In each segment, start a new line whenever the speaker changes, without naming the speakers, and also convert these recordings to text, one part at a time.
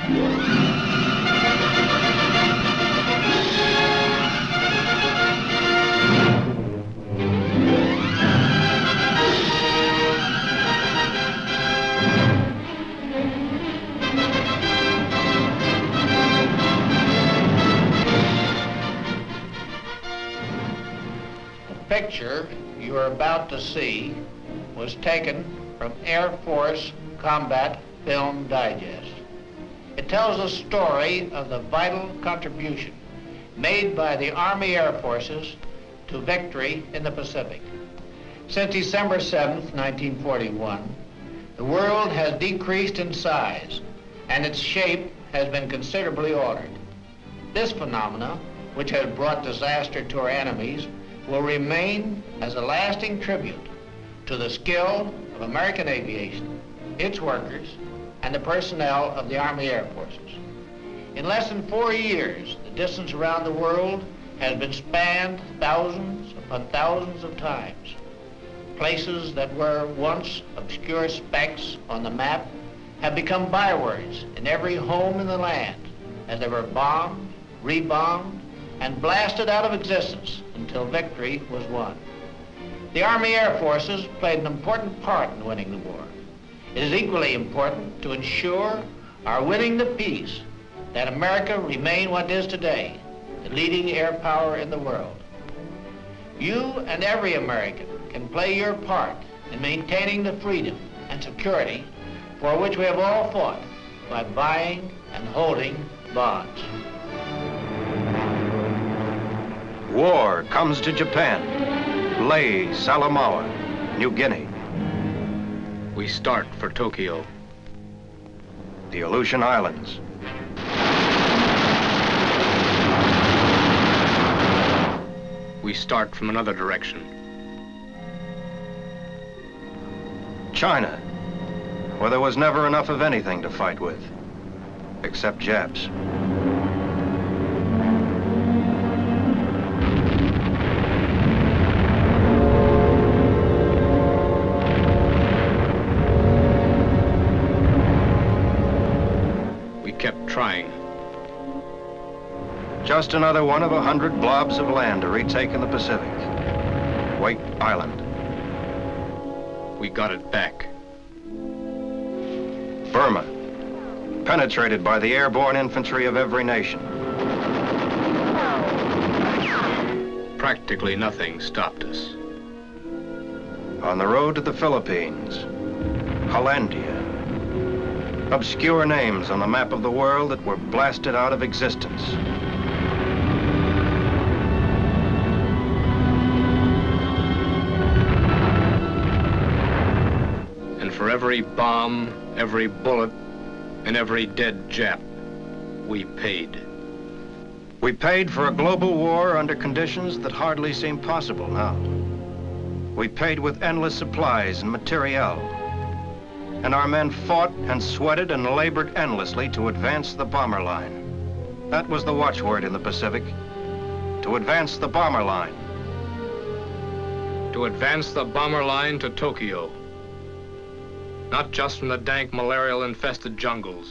The picture you are about to see was taken from Air Force Combat Film Digest. It tells the story of the vital contribution made by the Army Air Forces to victory in the Pacific. Since December 7th, 1941, the world has decreased in size and its shape has been considerably altered. This phenomena, which has brought disaster to our enemies, will remain as a lasting tribute to the skill of American aviation, its workers, and the personnel of the Army Air Forces. In less than 4 years, the distance around the world has been spanned thousands upon thousands of times. Places that were once obscure specks on the map have become bywords in every home in the land as they were bombed, rebombed, and blasted out of existence until victory was won. The Army Air Forces played an important part in winning the war. It is equally important to ensure our winning the peace that America remain what it is today, the leading air power in the world. You and every American can play your part in maintaining the freedom and security for which we have all fought by buying and holding bonds.
War comes to Japan, Leh, Salamaua, New Guinea.
We start for Tokyo.
The Aleutian Islands.
We start from another direction.
China, where there was never enough of anything to fight with, except Japs.
We kept trying.
Just another one of 100 blobs of land to retake in the Pacific. White Island.
We got it back.
Burma, penetrated by the airborne infantry of every nation.
Practically nothing stopped us.
On the road to the Philippines, Hollandia. Obscure names on the map of the world that were blasted out of existence.
And for every bomb, every bullet, and every dead Jap, we paid.
We paid for a global war under conditions that hardly seem possible now. We paid with endless supplies and materiel. And our men fought and sweated and labored endlessly to advance the bomber line. That was the watchword in the Pacific. To advance the bomber line.
To advance the bomber line to Tokyo. Not just from the dank malarial-infested jungles,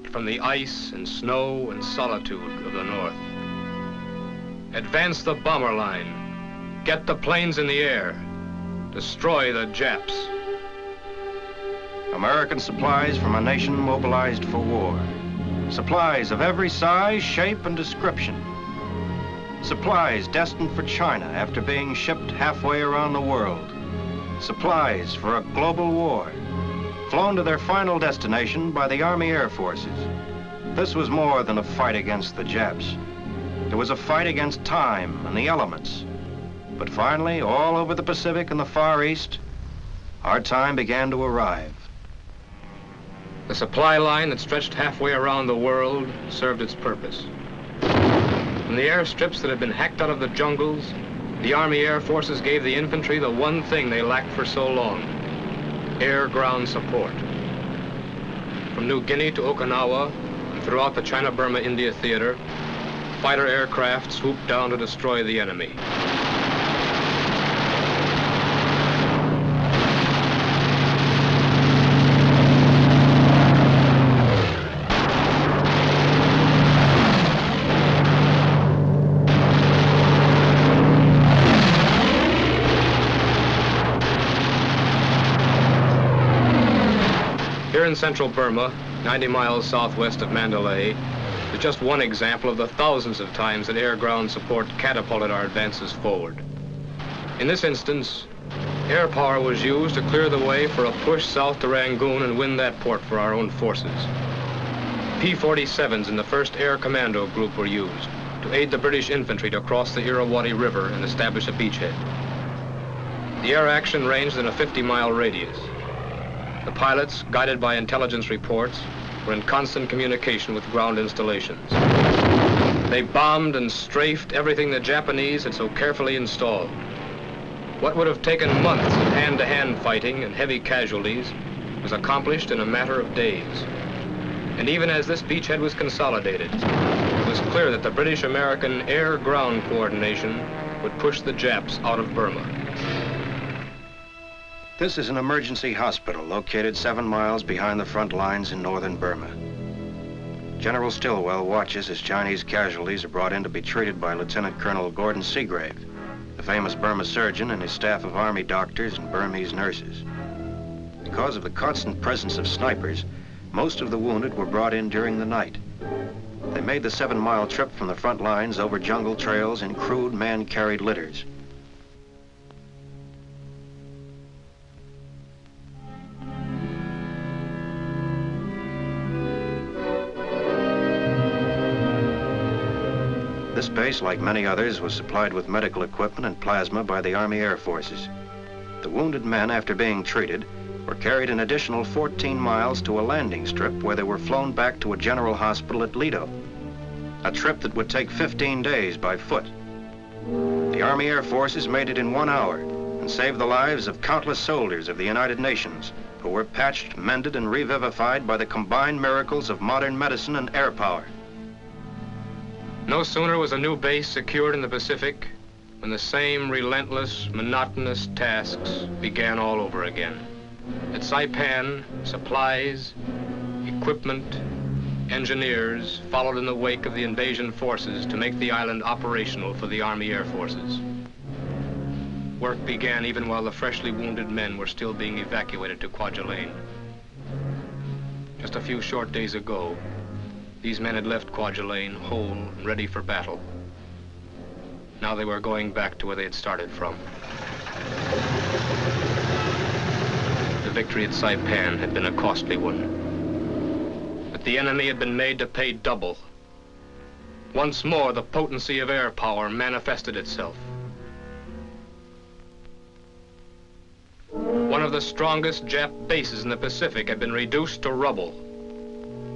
but from the ice and snow and solitude of the north. Advance the bomber line. Get the planes in the air. Destroy the Japs.
American supplies from a nation mobilized for war. Supplies of every size, shape, and description. Supplies destined for China after being shipped halfway around the world. Supplies for a global war, flown to their final destination by the Army Air Forces. This was more than a fight against the Japs. It was a fight against time and the elements. But finally, all over the Pacific and the Far East, our time began to arrive.
The supply line that stretched halfway around the world served its purpose. From the airstrips that had been hacked out of the jungles, the Army Air Forces gave the infantry the one thing they lacked for so long: air-ground support. From New Guinea to Okinawa, and throughout the China-Burma-India theater, fighter aircraft swooped down to destroy the enemy. central Burma, 90 miles southwest of Mandalay, is just one example of the thousands of times that air-ground support catapulted our advances forward. In this instance, air power was used to clear the way for a push south to Rangoon and win that port for our own forces. P-47s in the 1st Air Commando Group were used to aid the British infantry to cross the Irrawaddy River and establish a beachhead. The air action ranged in a 50-mile radius. The pilots, guided by intelligence reports, were in constant communication with ground installations. They bombed and strafed everything the Japanese had so carefully installed. What would have taken months of hand-to-hand fighting and heavy casualties was accomplished in a matter of days. And even as this beachhead was consolidated, it was clear that the British-American air-ground coordination would push the Japs out of Burma.
This is an emergency hospital located 7 miles behind the front lines in northern Burma. General Stilwell watches as Chinese casualties are brought in to be treated by Lieutenant Colonel Gordon Seagrave, the famous Burma surgeon, and his staff of Army doctors and Burmese nurses. Because of the constant presence of snipers, most of the wounded were brought in during the night. They made the 7-mile trip from the front lines over jungle trails in crude man-carried litters. This base, like many others, was supplied with medical equipment and plasma by the Army Air Forces. The wounded men, after being treated, were carried an additional 14 miles to a landing strip where they were flown back to a general hospital at Lido, a trip that would take 15 days by foot. The Army Air Forces made it in 1 hour and saved the lives of countless soldiers of the United Nations who were patched, mended, and revivified by the combined miracles of modern medicine and air power.
No sooner was a new base secured in the Pacific when the same relentless, monotonous tasks began all over again. At Saipan, supplies, equipment, engineers followed in the wake of the invasion forces to make the island operational for the Army Air Forces. Work began even while the freshly wounded men were still being evacuated to Kwajalein. Just a few short days ago, these men had left Kwajalein whole and ready for battle. Now they were going back to where they had started from. The victory at Saipan had been a costly one. But the enemy had been made to pay double. Once more, the potency of air power manifested itself. One of the strongest Jap bases in the Pacific had been reduced to rubble.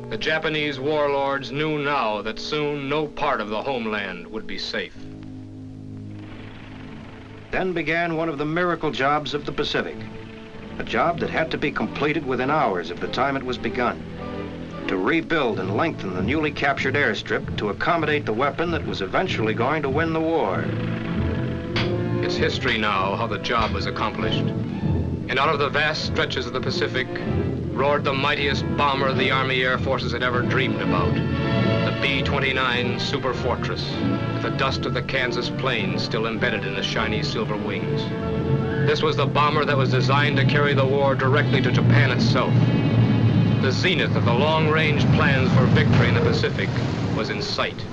The Japanese warlords knew now that soon no part of the homeland would be safe.
Then began one of the miracle jobs of the Pacific, a job that had to be completed within hours of the time it was begun, to rebuild and lengthen the newly captured airstrip to accommodate the weapon that was eventually going to win the war.
It's history now how the job was accomplished. And out of the vast stretches of the Pacific roared the mightiest bomber the Army Air Forces had ever dreamed about, the B-29 Super Fortress, with the dust of the Kansas plains still embedded in the shiny silver wings. This was the bomber that was designed to carry the war directly to Japan itself. The zenith of the long-range plans for victory in the Pacific was in sight.